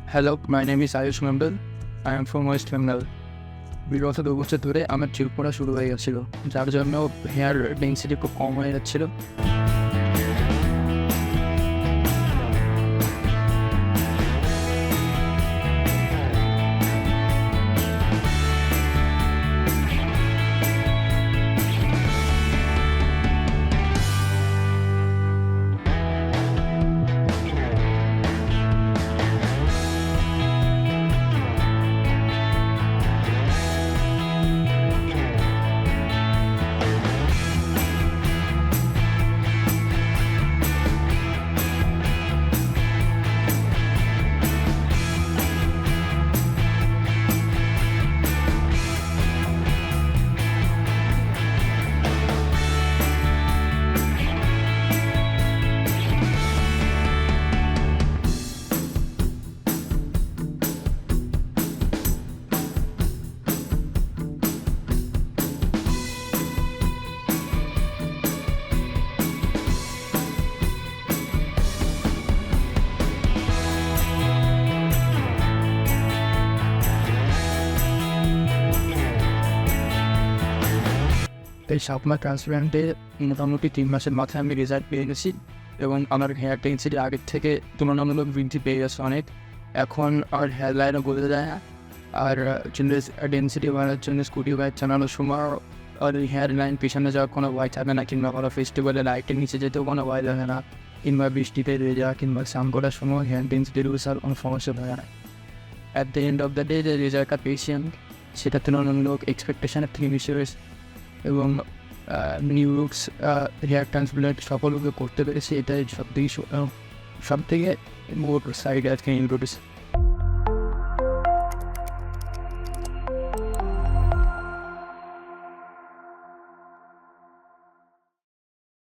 Hello, my name is Ayush Mandal. I am from West Bengal. বিগত 2 বছর ধরে আমার চুল পড়া শুরু হয়ে গেছিলো, যার জন্য হেয়ার ডেন্সিটি খুব কম হয়ে যাচ্ছিলো। এই সাপমা ট্রান্সপ্লান্টে মোটামুটি 3 মাসের মাথায় আমি রেজাল্ট পেয়ে গেছি এবং আমার হেয়ার ডেন্সিটি আগের থেকে তুলনামূলক বৃদ্ধি পেয়ে গেছে অনেক। এখন আর হেয়ার লাইনও বদলে যায় না, আর চুলের ডেন্সিটি বাড়ার জন্য স্কুটি বাইক চালানোর সময় আর হেয়ার লাইন পিছনে যাওয়ার কোনো ভয় থাকে না, কিংবা কোনো ফেস্টিভ্যালে লাইটের নিচে যেতেও কোনো ভয় লাগে না, কিংবা বৃষ্টিতে ভেজা কিংবা স্নান করার সময় হেয়ার ডেন্সিটি আর কোনো সমস্যা হয় না। At the end of the day যে রেজাল্টটা পেয়েছি আমি, সেটা তুলনামূলক এক্সপেকটেশনের থেকে বেশি হয়েছে এবং নিউ লুকস হেয়ার ট্রান্সপ্লান্ট সকলকে করতে পেরেছি। এটাই সব থেকে মোট সাইড আজকে ইনক্লুডিস।